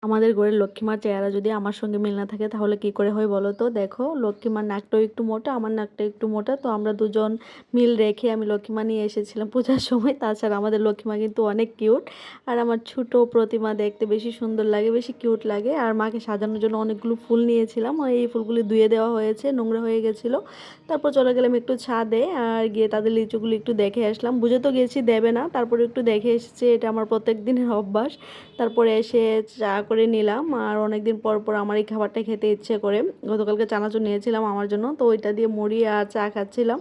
আমাদের ঘরের লক্ষ্মীমার চেহারা যদি আমার সঙ্গে মিল না থাকে তাহলে কি করে হয় বলো তো। দেখো, লক্ষ্মীমার নাকটাও একটু মোটা, আমার নাকটা একটু মোটা, তো আমরা দুজন মিল রেখে আমি লক্ষ্মীমা নিয়ে এসেছিলাম পূজার সময়। তাছাড়া আমাদের লক্ষ্মীমা কিন্তু অনেক কিউট, আর আমার ছোট প্রতিমা দেখতে বেশি সুন্দর লাগে, বেশি কিউট লাগে। আর মাকে সাজানোর জন্য অনেকগুলো ফুল নিয়েছিলাম, আর এই ফুলগুলি ধুয়ে দেওয়া হয়েছে, নোংরা হয়ে গেছিলো। তারপর চলে গেলাম একটু ছাদে, আর গিয়ে তাদের লিচুগুলো একটু দেখে আসলাম। বুঝে তো গেছি দেবে না, তারপরে একটু দেখে এসেছি, এটা আমার প্রত্যেক দিনের অভ্যাস। তারপরে এসে চা করে নিলাম, আর অনেকদিন পর পর আমার এই খাবারটা খেতে ইচ্ছে করে। গতকালকে চানাচুর নিয়েছিলাম আমার জন্য, তো ওইটা দিয়ে মুড়ি আর চা খাচ্ছিলাম।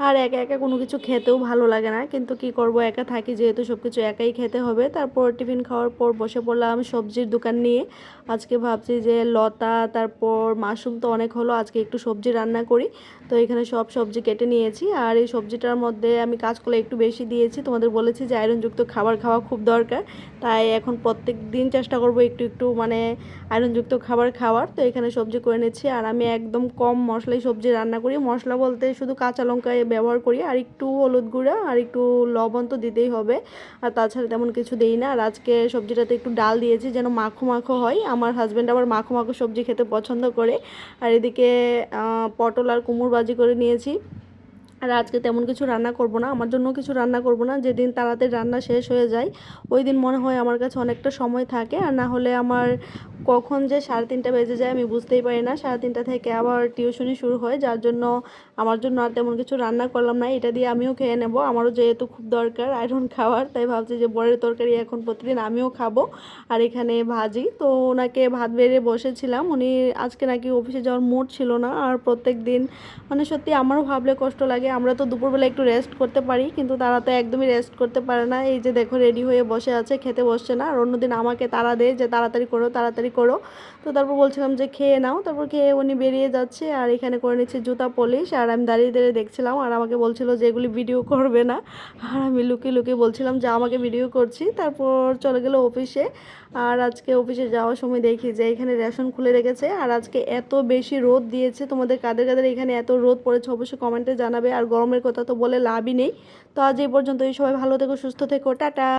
আর একা একা কোনো কিছু খেতেও ভালো লাগে না, কিন্তু কি করব, একা থাকি যেহেতু সব কিছু একাই খেতে হবে। তারপর টিফিন খাওয়ার পর বসে পড়লাম সবজির দোকান নিয়ে। আজকে ভাবছি যে লতা তারপর মাশরুম তো অনেক হলো, আজকে একটু সবজি রান্না করি। তো এখানে সব সবজি কেটে নিয়েছি, আর এই সবজিটার মধ্যে আমি কাঁচকলা একটু বেশি দিয়েছি। তোমাদের বলেছি যে আয়রনযুক্ত খাবার খাওয়া খুব দরকার, তাই এখন প্রত্যেক দিন চেষ্টা করব একটু একটু মানে আয়রনযুক্ত খাবার খাওয়ার। তো এখানে সবজি করে নিচ্ছি, আর আমি একদম কম মশলায় সবজি রান্না করি। মশলা বলতে শুধু কাঁচা লঙ্কা ব্যবহার করি, আর একটু হলুদ গুঁড়া আর একটু লবণ তো দিতেই হবে, আর তাছাড়া তেমন কিছু দেই না। আর আজকে সবজিটাতে একটু ডাল দিয়েছি যেন মাখো মাখো হয়, আমার হাজব্যান্ড আবার মাখো মাখো সবজি খেতে পছন্দ করে। আর এদিকে পটল আর কুমড়ো ভাজি করে নিয়েছি। আর আজকে তেমন কিছু রান্না করব না, আমার জন্য কিছু রান্না করব না। যেদিন তাড়াতাড়ি রান্না শেষ হয়ে যায় ওই দিন মনে হয় আমার কাছে অনেকটা সময় থাকে, আর না হলে আমার কখন যে 3:30 বেজে যায় আমি বুঝতেই পারি না। 3:30 থেকে আবার টিউশনি শুরু হয়, যার জন্য আমার জন্য আর তেমন কিছু রান্না করলাম না। এটা দিয়ে আমিও খেয়ে নেব, আমারও যেহেতু খুব দরকার আয়রন খাওয়ার, তাই ভাবছি যে বরের তরকারি এখন প্রতিদিন আমিও খাবো। আর এখানে ভাজি, তো ওনাকে ভাত বেড়ে বসেছিলাম, উনি আজকে নাকি অফিসে যাওয়ার মুড ছিল না। আর প্রত্যেক দিন মানে সত্যি আমারও ভাবলে কষ্ট লাগে, আমরা তো দুপুরবেলা একটু রেস্ট করতে পারি, কিন্তু তারা তো একদমই রেস্ট করতে পারে না। এই যে দেখো রেডি হয়ে বসে আছে, খেতে বসছে না। আর অন্যদিন আমাকে তাড়া দেয় যে তাড়াতাড়ি করো তাড়াতাড়ি করো। তো তারপর বলছিলাম যে খেয়ে নাও, তারপর খেয়ে উনি বেরিয়ে যাচ্ছে। আর এখানে করে নিচ্ছে জুতা পলিশ, আর আমি দাঁড়িয়ে দাঁড়িয়ে দেখছিলাম, আর আমাকে বলছিল যে এগুলি ভিডিও করবে না, আর আমি লুকিয়ে লুকিয়ে বলছিলাম যে আমাকে ভিডিও করছি। তারপর চলে গেল অফিসে। আর আজকে অফিসে যাওয়ার সময় দেখি যে এখানে রেশন খুলে রেখেছে, আর আজকে এত বেশি রোদ দিয়েছে। তোমাদের কাদের কাদের এখানে এত রোদ পড়েছে অবশ্যই কমেন্টে জানাবে, আর গরমের কথা তো বলে লাভই নেই। তো আজ এই পর্যন্ত, এই সবাই ভালো থেকো, সুস্থ থেকো, টাটা।